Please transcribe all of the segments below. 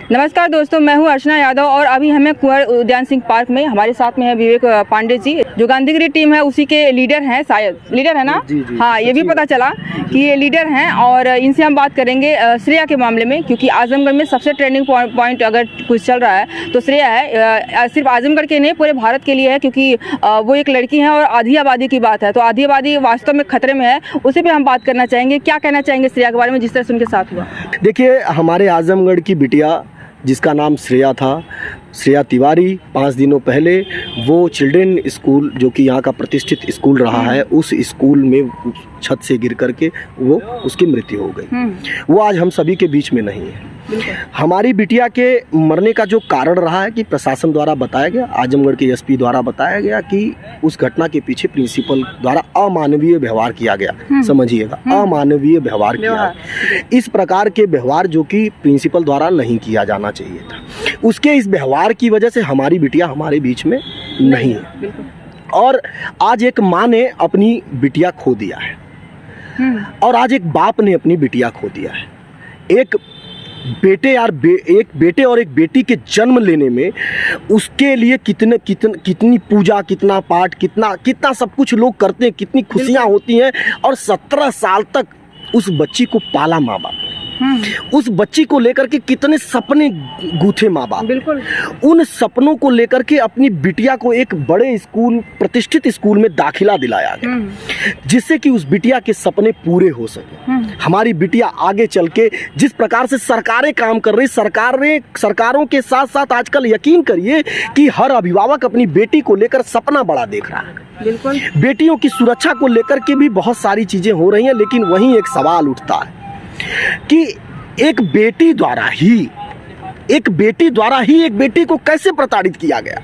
नमस्कार दोस्तों, मैं हूं अर्चना यादव और अभी हमें कुंवर उद्यान सिंह पार्क में हमारे साथ में है विवेक पांडे जी, जो गांधीगिरी टीम है उसी के लीडर हैं, शायद लीडर है ना? जी, हाँ, ये भी पता चला कि ये लीडर हैं और इनसे हम बात करेंगे श्रेया के मामले में, क्योंकि आजमगढ़ में सबसे ट्रेंडिंग पॉइंट अगर कुछ चल रहा है तो श्रेया है। सिर्फ आजमगढ़ के नहीं, पूरे भारत के लिए है, क्योंकि वो एक लड़की है और आधी आबादी की बात है, तो आधी आबादी वास्तव में खतरे में है। उसे भी हम बात करना चाहेंगे, क्या कहना चाहेंगे श्रेया के बारे में जिस तरह से उनके साथ हुआ। देखिए, हमारे आजमगढ़ की बिटिया जिसका नाम श्रेया था, श्रेया तिवारी, 5 दिनों पहले वो चिल्ड्रन स्कूल जो कि यहाँ का प्रतिष्ठित स्कूल रहा है, उस स्कूल में छत से गिर करके वो उसकी मृत्यु हो गई। वो आज हम सभी के बीच में नहीं है। हमारी बिटिया के मरने का जो कारण रहा है कि प्रशासन द्वारा बताया गया, आजमगढ़ के एसपी द्वारा बताया गया कि उस घटना के पीछे प्रिंसिपल द्वारा अमानवीय व्यवहार किया गया। समझिएगा, अमानवीय व्यवहार किया गया। इस प्रकार के व्यवहार जो कि प्रिंसिपल द्वारा नहीं किया जाना चाहिए था, उसके इस व्यवहार की वजह से हमारी बिटिया हमारे बीच में नहीं है। और आज एक माँ ने अपनी बिटिया खो दिया है और आज एक बाप ने अपनी बिटिया खो दिया है। एक एक बेटे और एक बेटी के जन्म लेने में उसके लिए कितनी पूजा, कितना पाठ, कितना सब कुछ लोग करते हैं, कितनी खुशियां होती हैं। और 17 साल तक उस बच्ची को पाला माँ बाप, उस बच्ची को लेकर के कितने सपने गूथे माँ बाप। बिल्कुल, उन सपनों को लेकर के अपनी बिटिया को एक बड़े स्कूल, प्रतिष्ठित स्कूल में दाखिला दिलाया गया, जिससे कि उस बिटिया के सपने पूरे हो सके। हमारी बिटिया आगे चल के जिस प्रकार से सरकारें काम कर रही, सरकारों के साथ साथ आजकल यकीन करिए कि हर अभिभावक अपनी बेटी को लेकर सपना बड़ा देख रहा है। बिल्कुल, बेटियों की सुरक्षा को लेकर के भी बहुत सारी चीजें हो रही हैं, लेकिन वहीं एक सवाल उठता है कि एक बेटी द्वारा ही एक बेटी को कैसे प्रताड़ित किया गया।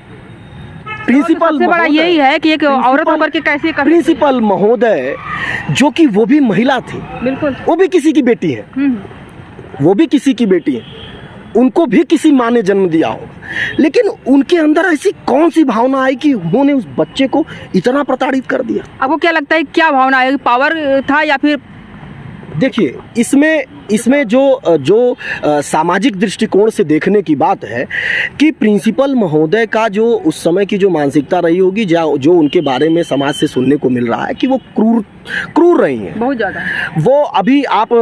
प्रिंसिपल सबसे बड़ा यही है कि एक औरत होकर के कैसे प्रिंसिपल महोदय जो कि वो भी महिला थी, बिल्कुल, वो भी किसी की बेटी है, वो भी किसी की बेटी है, उनको भी किसी माँ ने जन्म दिया होगा, लेकिन उनके अंदर ऐसी कौन सी भावना आई कि उन्होंने उस बच्चे को इतना प्रताड़ित कर दिया। आपको क्या लगता है, क्या भावना है? पावर था या फिर? देखिए, इसमें जो सामाजिक दृष्टिकोण से देखने की बात है कि प्रिंसिपल महोदय का जो उस समय की जो मानसिकता रही होगी, जो उनके बारे में समाज से सुनने को मिल रहा है कि वो क्रूर रही हैं, बहुत ज्यादा। वो अभी आप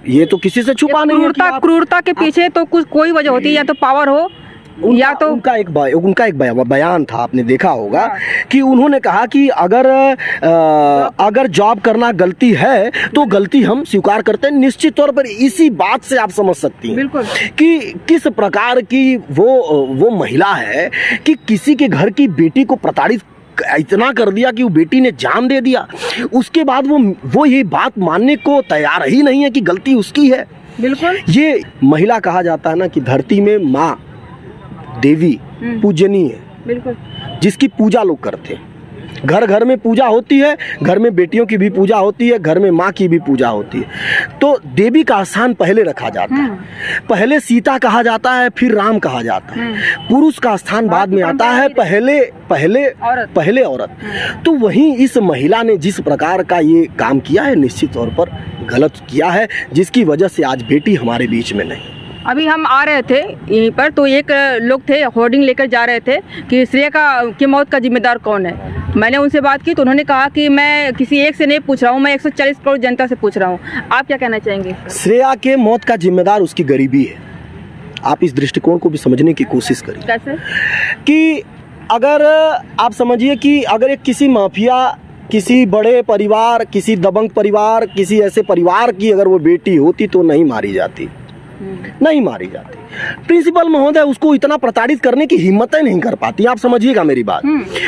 ये तो किसी से छुपा नहीं है, क्रूरता के पीछे तो कोई वजह होती है, या तो पावर हो या तो उनका एक बयान था, आपने देखा होगा कि उन्होंने कहा कि अगर जॉब करना गलती है तो गलती हम स्वीकार करते हैं। निश्चित तौर पर इसी बात से आप समझ सकती हैं कि किस प्रकार की वो महिला है कि किसी के घर की बेटी को प्रताड़ित इतना कर दिया कि वो बेटी ने जान दे दिया। उसके बाद वो ये बात मानने को तैयार ही नहीं है कि गलती उसकी है। बिल्कुल, ये महिला कहा जाता है ना कि धरती में माँ देवी पूजनीय है, बिल्कुल, जिसकी पूजा लोग करते हैं। घर घर में पूजा होती है, घर में बेटियों की भी पूजा होती है, घर में माँ की भी पूजा होती है। तो देवी का स्थान पहले रखा जाता है, पहले सीता कहा जाता है, फिर राम कहा जाता है। पुरुष का स्थान बाद में आता है, पहले औरत। तो वहीं इस महिला ने जिस प्रकार का ये काम किया है, निश्चित तौर पर गलत किया है, जिसकी वजह से आज बेटी हमारे बीच में नहीं। अभी हम आ रहे थे यहीं पर, तो एक लोग थे होर्डिंग लेकर जा रहे थे कि श्रेया की मौत का जिम्मेदार कौन है। मैंने उनसे बात की तो उन्होंने कहा कि मैं किसी एक से नहीं पूछ रहा हूँ, मैं 140 करोड़ जनता से पूछ रहा हूँ। आप क्या कहना चाहेंगे? श्रेया के मौत का जिम्मेदार उसकी गरीबी है। आप इस दृष्टिकोण को भी समझने की कोशिश करिए। कैसे? कि अगर आप समझिए कि अगर एक किसी माफिया, किसी बड़े परिवार, किसी दबंग परिवार, किसी ऐसे परिवार की अगर वो बेटी होती तो नहीं मारी जाती। प्रिंसिपल महोदय उसको इतना प्रताड़ित करने की हिम्मत ही नहीं कर पाती। आप समझिए मेरी बात।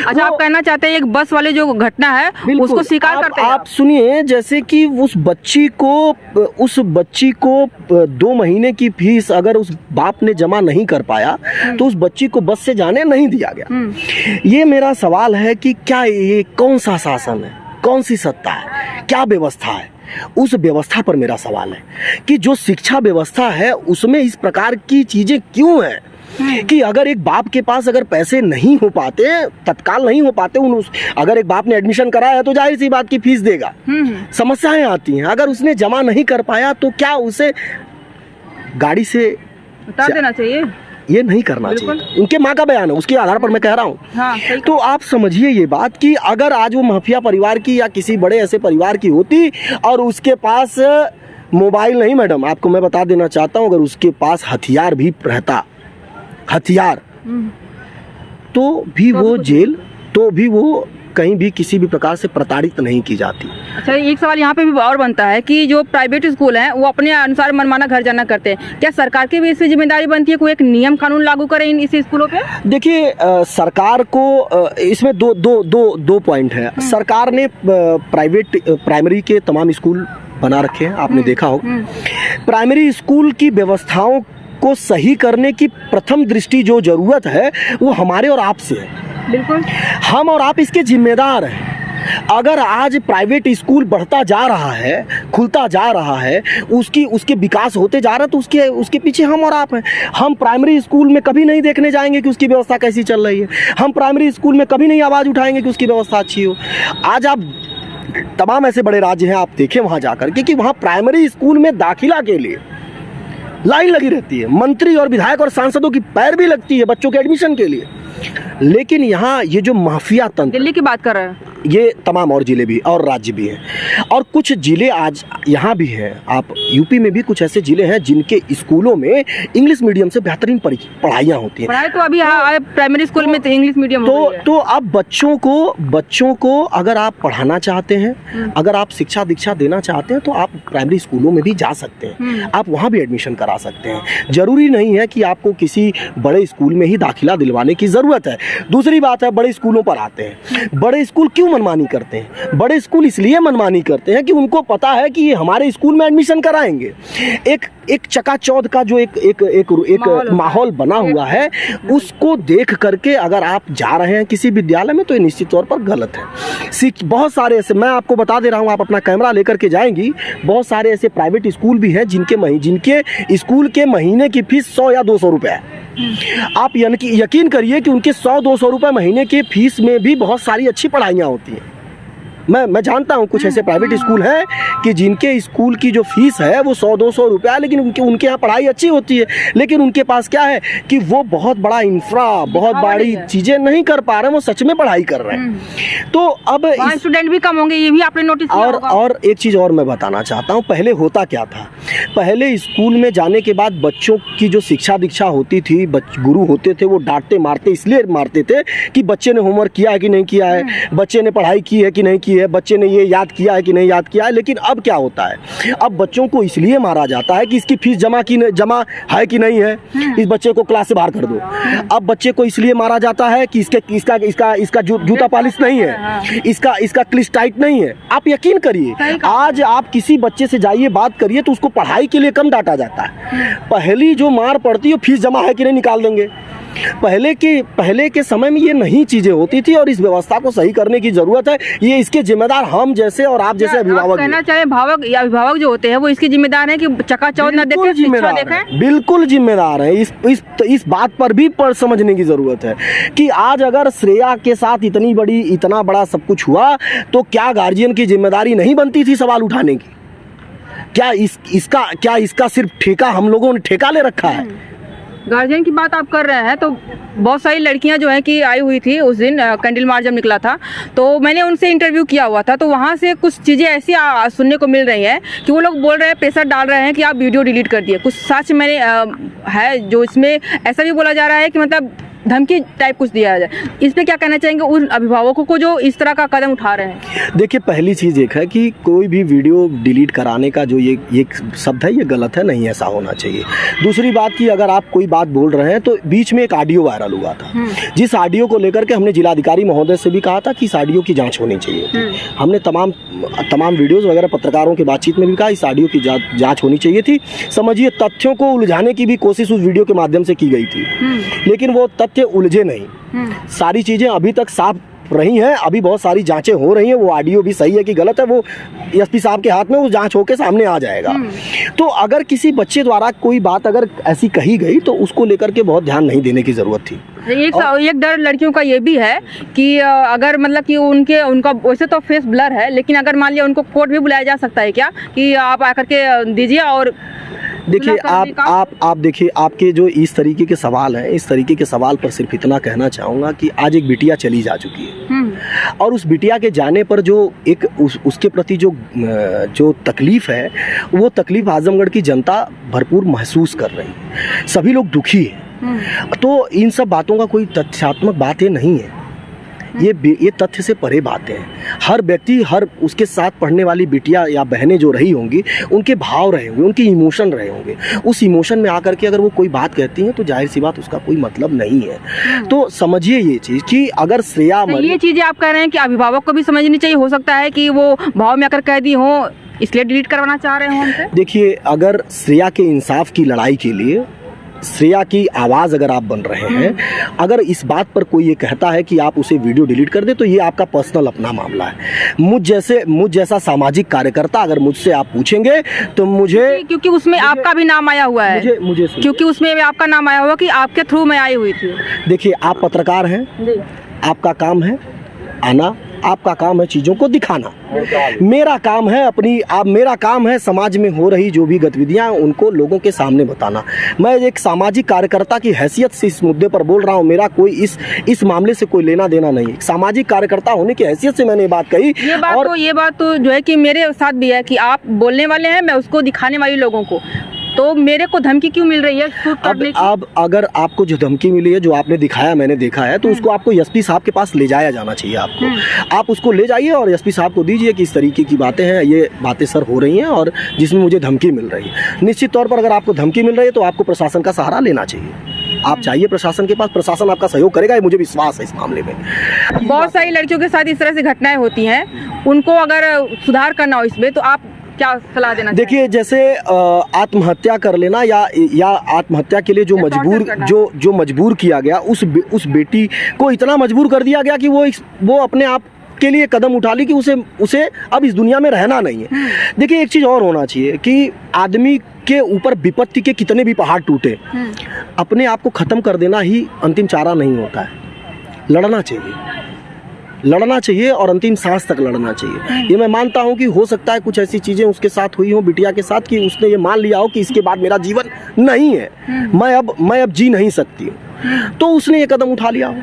अच्छा, आप कहना चाहते हैं एक बस वाले जो घटना है उसको स्वीकार करते हैं? आप सुनिए, जैसे कि उस बच्ची को 2 महीने की फीस अगर उस बाप ने जमा नहीं कर पाया तो उस बच्ची को बस से जाने नहीं दिया गया। ये मेरा सवाल है कि क्या ये कौन सा शासन है, कौन सी सत्ता है, क्या व्यवस्था है? उस व्यवस्था पर मेरा सवाल है कि जो शिक्षा व्यवस्था है उसमें इस प्रकार की चीजें क्यों हैं कि अगर एक बाप के पास अगर पैसे नहीं हो पाते, तत्काल नहीं हो पाते, अगर एक बाप ने एडमिशन कराया है तो जाहिर सी बात की फीस देगा। समस्याएं आती हैं। अगर उसने जमा नहीं कर पाया तो क्या उसे गाड़ी से उतार देना चाहिए, ये नहीं करना चाहिए। उनके माँ का बयान है, उसके आधार पर मैं कह रहा हूँ। हाँ, तो आप समझिए ये बात कि अगर आज वो माफिया परिवार की या किसी बड़े ऐसे परिवार की होती और उसके पास मोबाइल नहीं, मैडम आपको मैं बता देना चाहता हूँ, अगर उसके पास हथियार भी रहता, हथियार, तो भी वो जेल, तो भी वो कहीं भी किसी भी प्रकार से प्रताड़ित नहीं की जाती। अच्छा, एक सवाल यहाँ पे भी और बनता है कि जो प्राइवेट स्कूल हैं वो अपने अनुसार मनमाना घर जाना करते हैं, क्या सरकार की भी इसमें जिम्मेदारी बनती है, कोई एक नियम कानून लागू करें इस स्कूलों पे? देखिए सरकार को इसमें दो पॉइंट है। सरकार ने प्राइवेट प्राइमरी के तमाम स्कूल बना रखे हैं, आपने देखा हो। प्राइमरी स्कूल की व्यवस्थाओं को सही करने की प्रथम दृष्टि जो जरूरत है वो हमारे और आपसे है। बिल्कुल, हम और आप इसके जिम्मेदार हैं। अगर आज प्राइवेट स्कूल बढ़ता जा रहा है, खुलता जा रहा है, उसके विकास होते जा रहा है, तो उसके पीछे हम और आप हैं। हम प्राइमरी स्कूल में कभी नहीं देखने जाएंगे कि उसकी व्यवस्था कैसी चल रही है। हम प्राइमरी स्कूल में कभी नहीं आवाज़ उठाएंगे कि उसकी व्यवस्था अच्छी हो। आज आप तमाम ऐसे बड़े राज्य हैं, आप देखें वहाँ जाकर के कि वहाँ प्राइमरी स्कूल में दाखिला के लिए लाइन लगी रहती है। मंत्री और विधायक और सांसदों की पैर भी लगती है बच्चों के एडमिशन के लिए। लेकिन यहाँ ये जो माफिया तंत्र, दिल्ली की बात कर रहे हैं, ये तमाम और ज़िले भी और राज्य भी हैं, और कुछ ज़िले आज यहाँ भी हैं। आप यूपी में भी कुछ ऐसे ज़िले हैं जिनके स्कूलों में इंग्लिश मीडियम से बेहतरीन पढ़ाइयाँ होती हैं। पढ़ाई तो अभी प्राइमरी स्कूल में तो इंग्लिश मीडियम तो अब बच्चों को अगर आप पढ़ाना चाहते हैं, अगर आप शिक्षा दीक्षा देना चाहते हैं, तो आप प्राइमरी स्कूलों में भी जा सकते हैं, आप वहाँ भी एडमिशन करा सकते हैं। जरूरी नहीं है कि आपको किसी बड़े स्कूल में ही दाखिला दिलवाने की ज़रूरत है। दूसरी बात है, बड़े स्कूलों पर आते हैं। बड़े स्कूल क्यों मनमानी करते हैं? बड़े स्कूल इसलिए मनमानी करते हैं कि उनको पता है कि ये हमारे स्कूल में एडमिशन कराएंगे। एक चकाचौंध का जो एक माहौल बना हुआ है, उसको देख करके अगर आप जा रहे हैं किसी विद्यालय में, तो ये निश्चित तौर पर गलत है। बहुत सारे ऐसे, मैं आपको बता दे रहा हूँ, आप अपना कैमरा लेकर के जाएंगी, बहुत सारे ऐसे प्राइवेट स्कूल भी हैं जिनके स्कूल के महीने की फीस 100 या 200 रुपये है। आप यकीन करिए कि उनके 100-200 रुपये महीने के फीस में भी बहुत सारी अच्छी पढ़ाइयाँ होती हैं। मैं जानता हूँ कुछ ऐसे प्राइवेट स्कूल हैं कि जिनके स्कूल की जो फीस है वो 100-200 रुपया है, लेकिन उनके यहाँ पढ़ाई अच्छी होती है। लेकिन उनके पास क्या है कि वो बहुत बड़ा इंफ्रा, बहुत बड़ी चीज़ें नहीं कर पा रहे हैं, वो सच में पढ़ाई कर रहे हैं। तो अब स्टूडेंट भी कम होंगे, ये भी आपने नोटिस किया होगा। और एक चीज़ और मैं बताना चाहता हूँ, पहले होता क्या था? पहले स्कूल में जाने के बाद बच्चों की जो शिक्षा दीक्षा होती थी, गुरु होते थे, वो डांटते मारते इसलिए मारते थे कि बच्चे ने होमवर्क किया है कि नहीं किया है, बच्चे ने पढ़ाई की है कि नहीं की है, बच्चे ने ये याद किया है कि नहीं याद किया है। लेकिन अब क्या होता है, अब बच्चों को इसलिए मारा जाता है कि इसकी फीस जमा है कि नहीं है, इस बच्चे को क्लास से बाहर कर दो। अब बच्चे को इसलिए मारा जाता है कि इसका जूता पॉलिश नहीं है, इसका क्लिच टाइट नहीं है। आप यकीन करिए, आज आप किसी बच्चे से जाइए बात करिए तो उसको पढ़ाई के लिए कम डांटा जाता है। पहली जो मार पड़ती है, फीस जमा है कि नहीं निकाल देंगे। पहले के समय में ये नहीं चीजें होती थी, और इस व्यवस्था को सही करने की जरूरत है। ये इसके जिम्मेदार हम जैसे और आप जैसे अभिभावक कहना चाहे भावक या अभिभावक जो होते हैं वो इसके जिम्मेदार हैं कि चकाचौंध न देखें, शिक्षा देखें। बिल्कुल जिम्मेदार है। इस बात पर भी समझने की जरूरत है कि आज अगर श्रेया के साथ इतना बड़ा सब कुछ हुआ, तो क्या गार्जियन की जिम्मेदारी नहीं बनती थी सवाल उठाने की? क्या इसका सिर्फ ठेका हम लोगों ने ठेका ले रखा है? गार्जियन की बात आप कर रहे हैं तो बहुत सारी लड़कियां जो है कि आई हुई थी उस दिन कैंडल मार्च जब निकला था, तो मैंने उनसे इंटरव्यू किया हुआ था। तो वहाँ से कुछ चीज़ें ऐसी सुनने को मिल रही हैं कि वो लोग बोल रहे हैं, प्रेशर डाल रहे हैं कि आप वीडियो डिलीट कर दिए। कुछ सच मैंने है जो इसमें ऐसा भी बोला जा रहा है कि मतलब धमकी टाइप कुछ दिया जाए। इस पे क्या कहना चाहेंगे उन अभिभावकों को जो इस तरह का कदम उठा रहे हैं? देखिए, पहली चीज़ एक है कि कोई भी वीडियो डिलीट कराने का जो ये शब्द है, ये गलत है, नहीं ऐसा होना चाहिए। दूसरी बात कि अगर आप कोई बात बोल रहे हैं, तो बीच में एक ऑडियो वायरल हुआ था, जिस ऑडियो को लेकर के हमने जिलाधिकारी महोदय से भी कहा था कि इस ऑडियो की जाँच होनी चाहिए। हमने तमाम वीडियोज़ वगैरह पत्रकारों की बातचीत में भी कहा इस ऑडियो की जाँच होनी चाहिए थी। समझिए, तथ्यों को उलझाने की भी कोशिश उस वीडियो के माध्यम से की गई थी, लेकिन वो तथ्य उलझे नहीं। सारी चीजें अभी तक साफ रही हैं, अभी बहुत सारी जांचें हो रही हैं। वो ऑडियो भी सही है कि गलत है, वो एसपी साहब के हाथ में वो जांच होकर सामने आ जाएगा। तो अगर किसी बच्चे द्वारा कोई बात अगर ऐसी कही गई, तो उसको लेकर के बहुत ध्यान नहीं देने की जरूरत थी। एक डर लड़कियों का ये भी है कि अगर मतलब कि उनका वैसे तो फेस ब्लर है, लेकिन अगर मान लिया उनको कोर्ट भी बुलाया जा सकता है क्या, कि आप आकर के दीजिए और देखिए आप देखिए, आपके जो इस तरीके के सवाल हैं, इस तरीके के सवाल पर सिर्फ इतना कहना चाहूँगा कि आज एक बिटिया चली जा चुकी है और उस बिटिया के जाने पर जो एक उसके प्रति जो तकलीफ़ है, वो तकलीफ़ आजमगढ़ की जनता भरपूर महसूस कर रही है। सभी लोग दुखी हैं। तो इन सब बातों का कोई तथ्यात्मक बात ये नहीं है, ये तथ्य से परे बातें हैं। हर व्यक्ति, हर उसके साथ पढ़ने वाली बिटिया या बहनें जो रही होंगी, उनके भाव रहे होंगे, उनके इमोशन रहे होंगे। उस इमोशन में आकर के अगर वो कोई बात कहती हैं तो जाहिर सी बात उसका कोई मतलब नहीं है। तो समझिए ये चीज़ कि अगर श्रेया ये चीज़ें आप कह रहे हैं कि अभिभावक को भी समझनी चाहिए, हो सकता है कि वो भाव में आकर कह दी हो, इसलिए डिलीट करवाना चाह रहे हो हमसे। देखिए, अगर श्रेया के इंसाफ की लड़ाई के लिए श्रेया की आवाज़ अगर आप बन रहे हैं, अगर इस बात पर कोई ये कहता है कि आप उसे वीडियो डिलीट कर दे, तो ये आपका पर्सनल अपना मामला है। मुझ जैसा सामाजिक कार्यकर्ता अगर मुझसे आप पूछेंगे तो क्योंकि उसमें आपका भी नाम आया हुआ है, क्योंकि उसमें आपका नाम आया हुआ कि आपके थ्रू मैं आई हुई थी। देखिए, आप पत्रकार हैं, आपका काम है आना, आपका काम है चीज़ों को दिखाना। मेरा काम है समाज में हो रही जो भी गतिविधियां उनको लोगों के सामने बताना। मैं एक सामाजिक कार्यकर्ता की हैसियत से इस मुद्दे पर बोल रहा हूं। मेरा कोई इस मामले से कोई लेना देना नहीं। सामाजिक कार्यकर्ता होने की हैसियत से मैंने बात कही। ये बात तो जो है कि मेरे साथ भी है कि आप बोलने वाले हैं, मैं उसको दिखाने वाली लोगों को, तो मेरे को धमकी क्यों मिल रही है शूट करने की? अब अगर आपको जो धमकी मिली है, जो आपने दिखाया, मैंने देखा है, तो उसको आपको एसपी साहब के पास ले जाया जाना चाहिए। आप उसको ले जाइए और एसपी साहब को दीजिए कि इस तरीके की बातें हैं, ये बातें सर हो रही हैं और जिसमें मुझे धमकी मिल रही है। निश्चित तौर पर अगर आपको धमकी मिल रही है तो आपको प्रशासन का सहारा लेना चाहिए। आप चाहिए प्रशासन के पास, प्रशासन आपका सहयोग करेगा, ये मुझे विश्वास है इस मामले में। बहुत सारी लड़कियों के साथ इस तरह से घटनाएं होती हैं, उनको अगर सुधार करना हो इसमें तो आप क्या सलाह देना? देखिए, जैसे आत्महत्या कर लेना या आत्महत्या के लिए जो मजबूर किया गया, उस बेटी को इतना मजबूर कर दिया गया कि वो अपने आप के लिए कदम उठा ली कि उसे अब इस दुनिया में रहना नहीं है। देखिए, एक चीज़ और होना चाहिए कि आदमी के ऊपर विपत्ति के कितने भी पहाड़ टूटे, अपने आप को ख़त्म कर देना ही अंतिम चारा नहीं होता है। लड़ना चाहिए और अंतिम सांस तक लड़ना चाहिए। ये मैं मानता हूँ कि हो सकता है कुछ ऐसी चीज़ें उसके साथ हुई हो, बिटिया के साथ, कि उसने ये मान लिया हो कि इसके बाद मेरा जीवन नहीं है, मैं अब जी नहीं सकती, तो उसने ये कदम उठा लिया हो।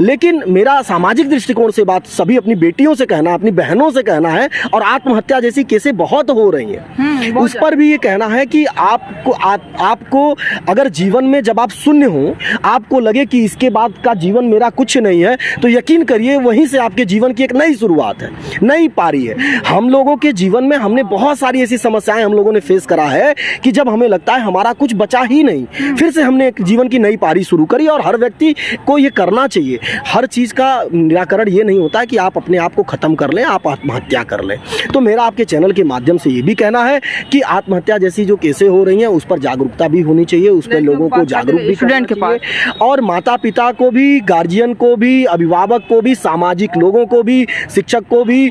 लेकिन मेरा सामाजिक दृष्टिकोण से बात सभी अपनी बेटियों से कहना, अपनी बहनों से कहना है, और आत्महत्या जैसी केसें बहुत हो रही हैं, उस पर भी ये कहना है कि आपको अगर जीवन में जब आप शून्य हो, आपको लगे कि इसके बाद का जीवन मेरा कुछ नहीं है, तो यकीन करिए वहीं से आपके जीवन की एक नई शुरुआत है, नई पारी है। हम लोगों के जीवन में हमने बहुत सारी ऐसी समस्याएं हम लोगों ने फेस करा है कि जब हमें लगता है हमारा कुछ बचा ही नहीं, फिर से हमने एक जीवन की नई पारी शुरू करी, और हर व्यक्ति को ये करना चाहिए। हर चीज़ का निराकरण ये नहीं होता है कि आप अपने आप को ख़त्म कर लें, आप आत्महत्या कर लें। तो मेरा आपके चैनल के माध्यम से ये भी कहना है कि आत्महत्या जैसी जो केसें हो रही हैं उस पर जागरूकता भी होनी चाहिए, उस पर लोगों को जागरूक भी करना चाहिए, और माता पिता को भी, गार्जियन को भी, अभिभावक को भी, सामाजिक लोगों को भी, शिक्षक को भी,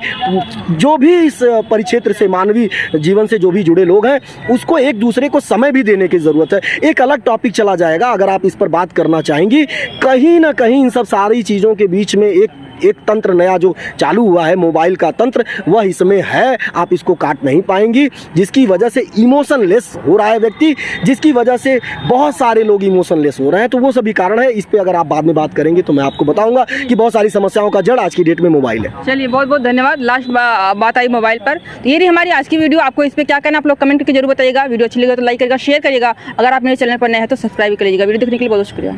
जो भी इस परिक्षेत्र से, मानवीय जीवन से जो भी जुड़े लोग हैं, उसको एक दूसरे को समय भी देने की ज़रूरत है। एक अलग टॉपिक चला जाएगा अगर आप इस पर बात करना चाहेंगी। कहीं ना कहीं इन सब सारी चीज़ों के बीच में एक तंत्र नया जो चालू हुआ है, मोबाइल का तंत्र, वह इसमें है, आप इसको काट नहीं पाएंगी, जिसकी वजह से इमोशनलेस हो रहा है व्यक्ति, जिसकी वजह से बहुत सारे लोग इमोशनलेस हो रहे हैं। तो वो सभी कारण है। इस पे अगर आप बाद में बात करेंगे तो मैं आपको बताऊंगा कि बहुत सारी समस्याओं का जड़ आज की डेट में मोबाइल है। चलिए, बहुत बहुत धन्यवाद। लास्ट बात आई मोबाइल पर, तो ये रही हमारी आज की वीडियो। आपको इस पर क्या कहना, आप लोग कमेंट करके जरूर बताइएगा। वीडियो अच्छी लगे तो लाइक करिएगा, शेयर करिएगा। अगर आप मेरे चैनल पर नए हैं तो सब्सक्राइब करिएगा। वीडियो देखने के लिए बहुत शुक्रिया।